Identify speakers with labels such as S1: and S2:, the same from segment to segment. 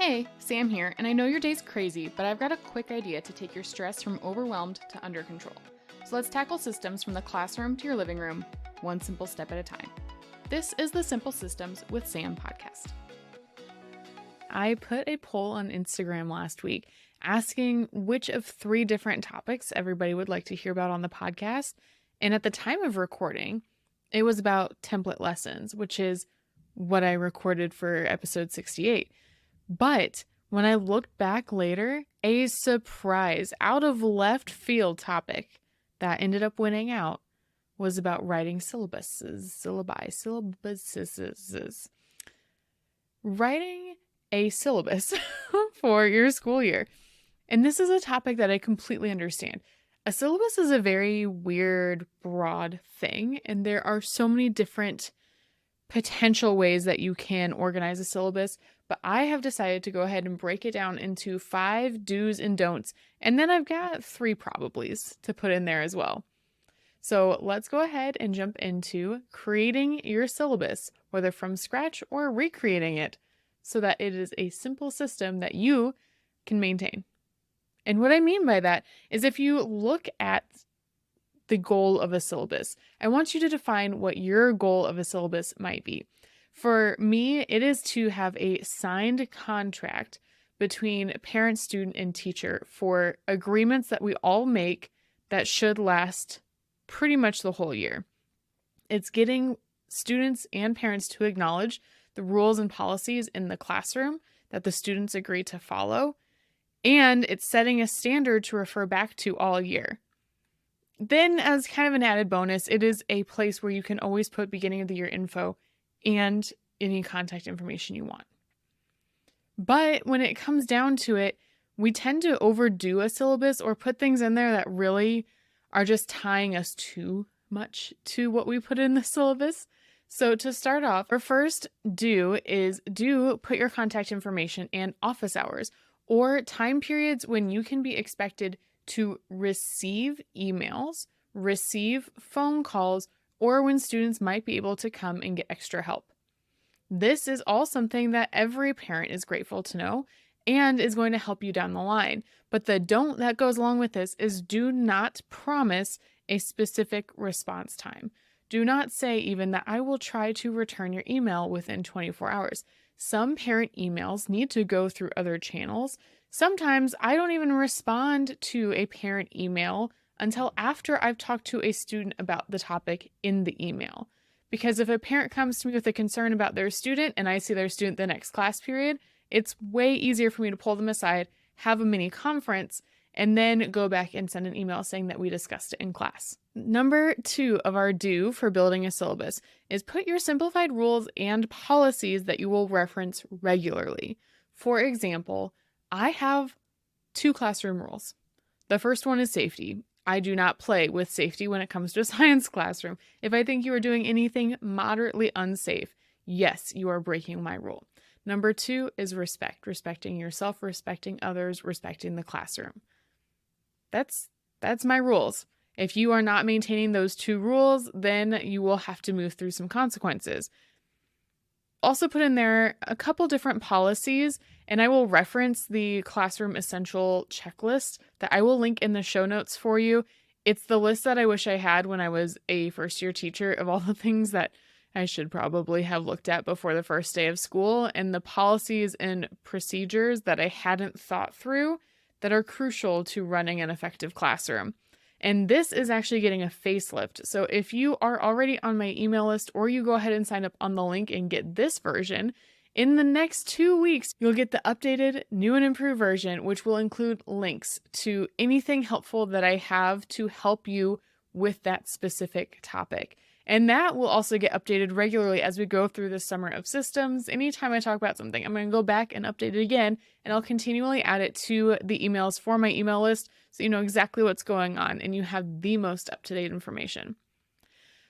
S1: Hey, Sam here, and I know your day's crazy, but I've got a quick idea to take your stress from overwhelmed to under control. So let's tackle systems from the classroom to your living room, one simple step at a time. This is the Simple Systems with Sam podcast. I put a poll on Instagram last week asking which of 3 different topics everybody would like to hear about on the podcast. And at the time of recording, it was about template lessons, which is what I recorded for episode 68. But when I looked back later, a surprise out of left field topic that ended up winning out was about writing syllabuses. Writing a syllabus for your school year. And this is a topic that I completely understand. A syllabus is a very weird, broad thing, and there are so many different potential ways that you can organize a syllabus, but I have decided to go ahead and break it down into 5 do's and don'ts, and then I've got 3 probablys to put in there as well. So let's go ahead and jump into creating your syllabus, whether from scratch or recreating it, so that it is a simple system that you can maintain. And what I mean by that is if you look at the goal of a syllabus, I want you to define what your goal of a syllabus might be. For me, it is to have a signed contract between parent, student, and teacher for agreements that we all make that should last pretty much the whole year. It's getting students and parents to acknowledge the rules and policies in the classroom that the students agree to follow, and it's setting a standard to refer back to all year. Then, as kind of an added bonus, it is a place where you can always put beginning of the year info and any contact information you want. But when it comes down to it, we tend to overdo a syllabus or put things in there that really are just tying us too much to what we put in the syllabus. So to start off, our first do is put your contact information and office hours or time periods when you can be expected to receive emails, receive phone calls, or when students might be able to come and get extra help. This is all something that every parent is grateful to know and is going to help you down the line. But the don't that goes along with this is do not promise a specific response time. Do not say even that I will try to return your email within 24 hours. Some parent emails need to go through other channels. Sometimes I don't even respond to a parent email until after I've talked to a student about the topic in the email. Because if a parent comes to me with a concern about their student and I see their student the next class period, it's way easier for me to pull them aside, have a mini conference, and then go back and send an email saying that we discussed it in class. Number 2 of our do for building a syllabus is put your simplified rules and policies that you will reference regularly. For example, I have 2 classroom rules. The first one is safety. I do not play with safety when it comes to a science classroom. If I think you are doing anything moderately unsafe, yes, you are breaking my rule. Number 2 is respect. Respecting yourself, respecting others, respecting the classroom. That's my rules. If you are not maintaining those 2 rules, then you will have to move through some consequences. Also put in there a couple different policies, and I will reference the Classroom Essential checklist that I will link in the show notes for you. It's the list that I wish I had when I was a first-year teacher of all the things that I should probably have looked at before the first day of school, and the policies and procedures that I hadn't thought through that are crucial to running an effective classroom. And this is actually getting a facelift. So if you are already on my email list or you go ahead and sign up on the link and get this version, in the next 2 weeks, you'll get the updated, new and improved version, which will include links to anything helpful that I have to help you with that specific topic. And that will also get updated regularly as we go through the summer of systems. Anytime I talk about something, I'm going to go back and update it again, and I'll continually add it to the emails for my email list so you know exactly what's going on and you have the most up-to-date information.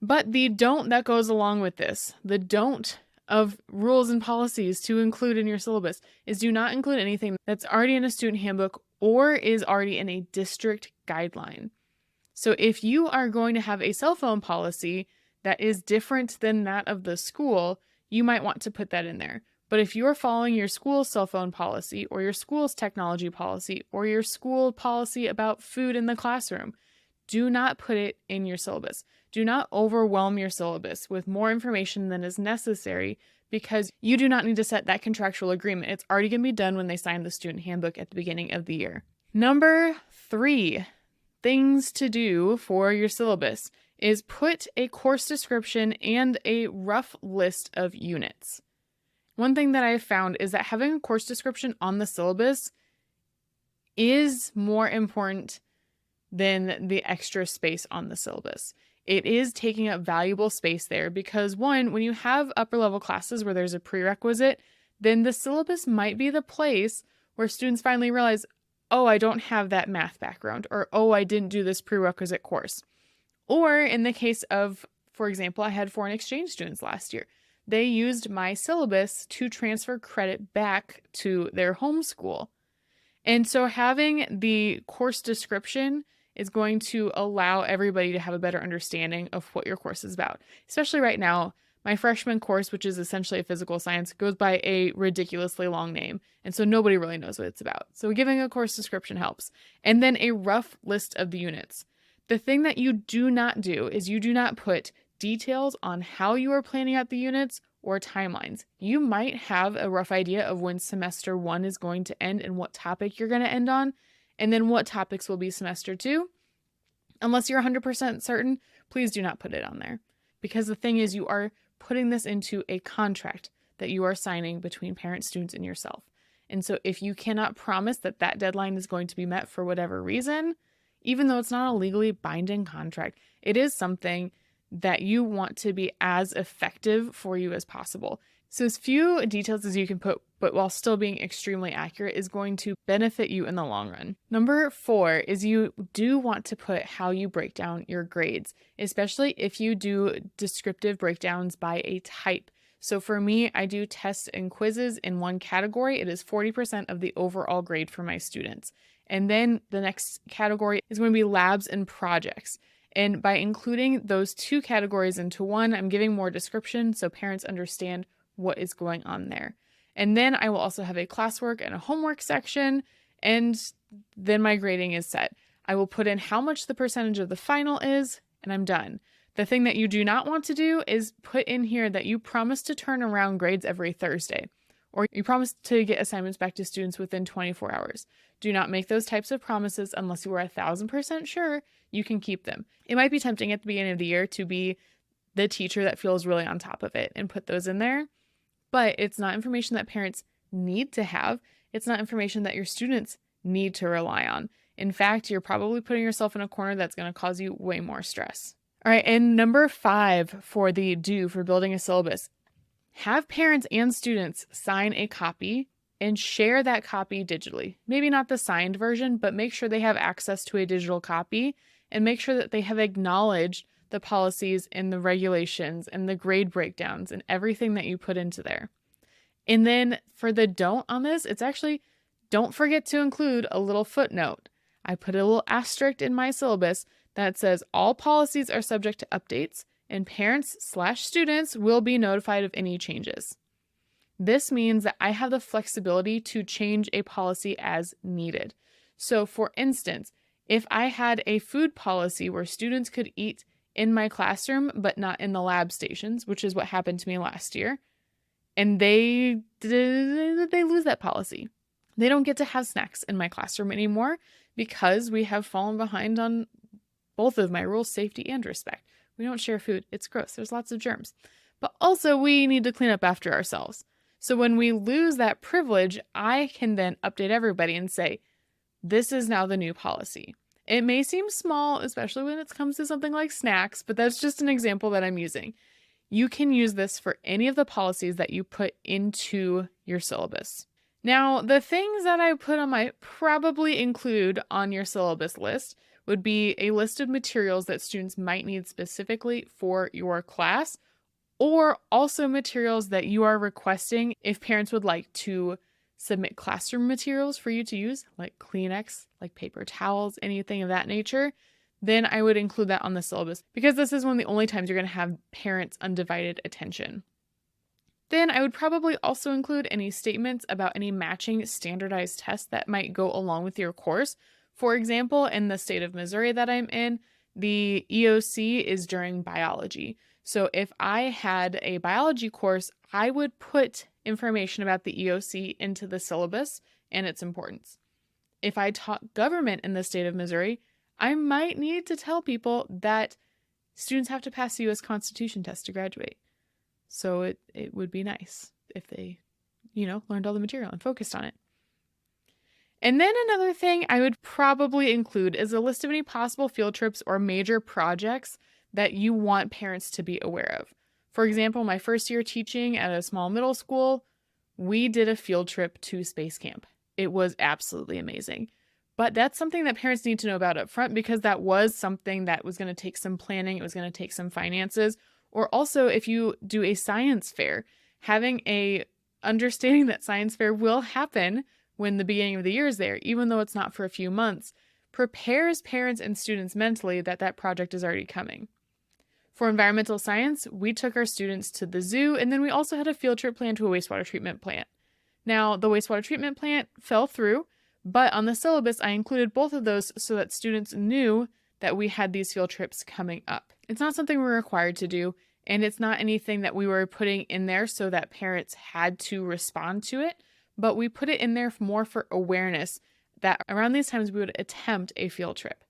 S1: But the don't that goes along with this, the don't of rules and policies to include in your syllabus is do not include anything that's already in a student handbook or is already in a district guideline. So if you are going to have a cell phone policy that is different than that of the school, you might want to put that in there. But if you're following your school's cell phone policy or your school's technology policy or your school policy about food in the classroom, do not put it in your syllabus. Do not overwhelm your syllabus with more information than is necessary because you do not need to set that contractual agreement. It's already going to be done when they sign the student handbook at the beginning of the year. Number 3 things to do for your syllabus is put a course description and a rough list of units. One thing that I've found is that having a course description on the syllabus is more important than the extra space on the syllabus. It is taking up valuable space there because one, when you have upper level classes where there's a prerequisite, then the syllabus might be the place where students finally realize, oh, I don't have that math background, or oh, I didn't do this prerequisite course. Or in the case of, for example, I had foreign exchange students last year. They used my syllabus to transfer credit back to their home school. And so having the course description is going to allow everybody to have a better understanding of what your course is about. Especially right now, my freshman course, which is essentially a physical science, goes by a ridiculously long name. And so nobody really knows what it's about. So giving a course description helps. And then a rough list of the units. The thing that you do not do is you do not put details on how you are planning out the units or timelines. You might have a rough idea of when semester 1 is going to end and what topic you're going to end on, and then what topics will be semester 2. Unless you're 100% certain, please do not put it on there. Because the thing is, you are putting this into a contract that you are signing between parents, students, and yourself. And so if you cannot promise that that deadline is going to be met for whatever reason, even though it's not a legally binding contract, it is something that you want to be as effective for you as possible. So as few details as you can put, but while still being extremely accurate, is going to benefit you in the long run. Number 4 is you do want to put how you break down your grades, especially if you do descriptive breakdowns by a type. So for me, I do tests and quizzes in one category. It is 40% of the overall grade for my students. And then the next category is going to be labs and projects. And by including those 2 categories into one, I'm giving more description so parents understand what is going on there. And then I will also have a classwork and a homework section, and then my grading is set. I will put in how much the percentage of the final is, and I'm done. The thing that you do not want to do is put in here that you promise to turn around grades every Thursday, or you promise to get assignments back to students within 24 hours. Do not make those types of promises unless you are 1,000% sure you can keep them. It might be tempting at the beginning of the year to be the teacher that feels really on top of it and put those in there, but it's not information that parents need to have. It's not information that your students need to rely on. In fact, you're probably putting yourself in a corner that's going to cause you way more stress. All right, and number 5 for the do for building a syllabus, have parents and students sign a copy and share that copy digitally. Maybe not the signed version, but make sure they have access to a digital copy and make sure that they have acknowledged the policies and the regulations and the grade breakdowns and everything that you put into there. And then for the don't on this, it's actually don't forget to include a little footnote. I put a little asterisk in my syllabus that says all policies are subject to updates and parents/students will be notified of any changes. This means that I have the flexibility to change a policy as needed. So for instance, if I had a food policy where students could eat in my classroom but not in the lab stations, which is what happened to me last year, and they lose that policy. They don't get to have snacks in my classroom anymore because we have fallen behind on both of my rules, safety and respect. We don't share food. It's gross. There's lots of germs. But also we need to clean up after ourselves. So when we lose that privilege, I can then update everybody and say, this is now the new policy. It may seem small, especially when it comes to something like snacks, but that's just an example that I'm using. You can use this for any of the policies that you put into your syllabus. Now, the things that I put on my probably include on your syllabus list would be a list of materials that students might need specifically for your class, or also materials that you are requesting if parents would like to submit classroom materials for you to use, like Kleenex, like paper towels, anything of that nature, then I would include that on the syllabus because this is one of the only times you're going to have parents' undivided attention. Then I would probably also include any statements about any matching standardized tests that might go along with your course. For example, in the state of Missouri that I'm in, the EOC is during biology. So if I had a biology course, I would put information about the EOC into the syllabus and its importance. If I taught government in the state of Missouri, I might need to tell people that students have to pass the U.S. Constitution test to graduate. So it would be nice if they, learned all the material and focused on it. And then another thing I would probably include is a list of any possible field trips or major projects that you want parents to be aware of. For example, my first year teaching at a small middle school, we did a field trip to space camp. It was absolutely amazing. But that's something that parents need to know about up front, because that was something that was going to take some planning. It was going to take some finances. Or also, if you do a science fair, having a understanding that science fair will happen when the beginning of the year is there, even though it's not for a few months, prepares parents and students mentally that that project is already coming. For environmental science, we took our students to the zoo, and then we also had a field trip planned to a wastewater treatment plant. Now, the wastewater treatment plant fell through, but on the syllabus, I included both of those so that students knew that we had these field trips coming up. It's not something we're required to do, and it's not anything that we were putting in there so that parents had to respond to it, but we put it in there more for awareness that around these times we would attempt a field trip.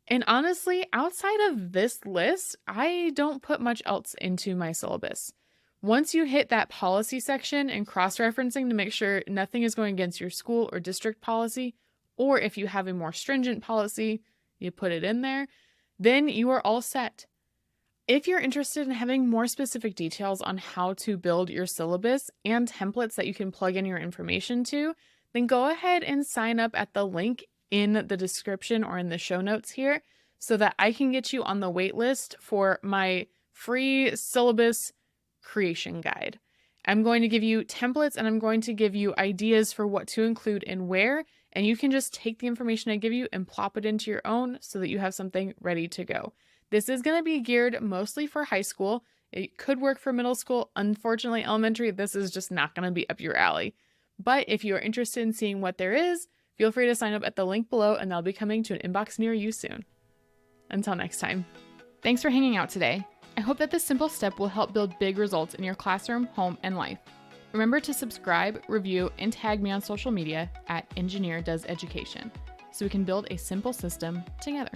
S1: And honestly, outside of this list, I don't put much else into my syllabus. Once you hit that policy section and cross-referencing to make sure nothing is going against your school or district policy, or if you have a more stringent policy, you put it in there, then you are all set. If you're interested in having more specific details on how to build your syllabus and templates that you can plug in your information to, then go ahead and sign up at the link in the description or in the show notes here so that I can get you on the wait list for my free syllabus creation guide. I'm going to give you templates and I'm going to give you ideas for what to include and where, and you can just take the information I give you and plop it into your own so that you have something ready to go. This is going to be geared mostly for high school. It could work for middle school. Unfortunately, elementary, this is just not going to be up your alley. But if you are interested in seeing what there is, feel free to sign up at the link below and they'll be coming to an inbox near you soon. Until next time. Thanks for hanging out today. I hope that this simple step will help build big results in your classroom, home, and life. Remember to subscribe, review, and tag me on social media at Engineer Does Education so we can build a simple system together.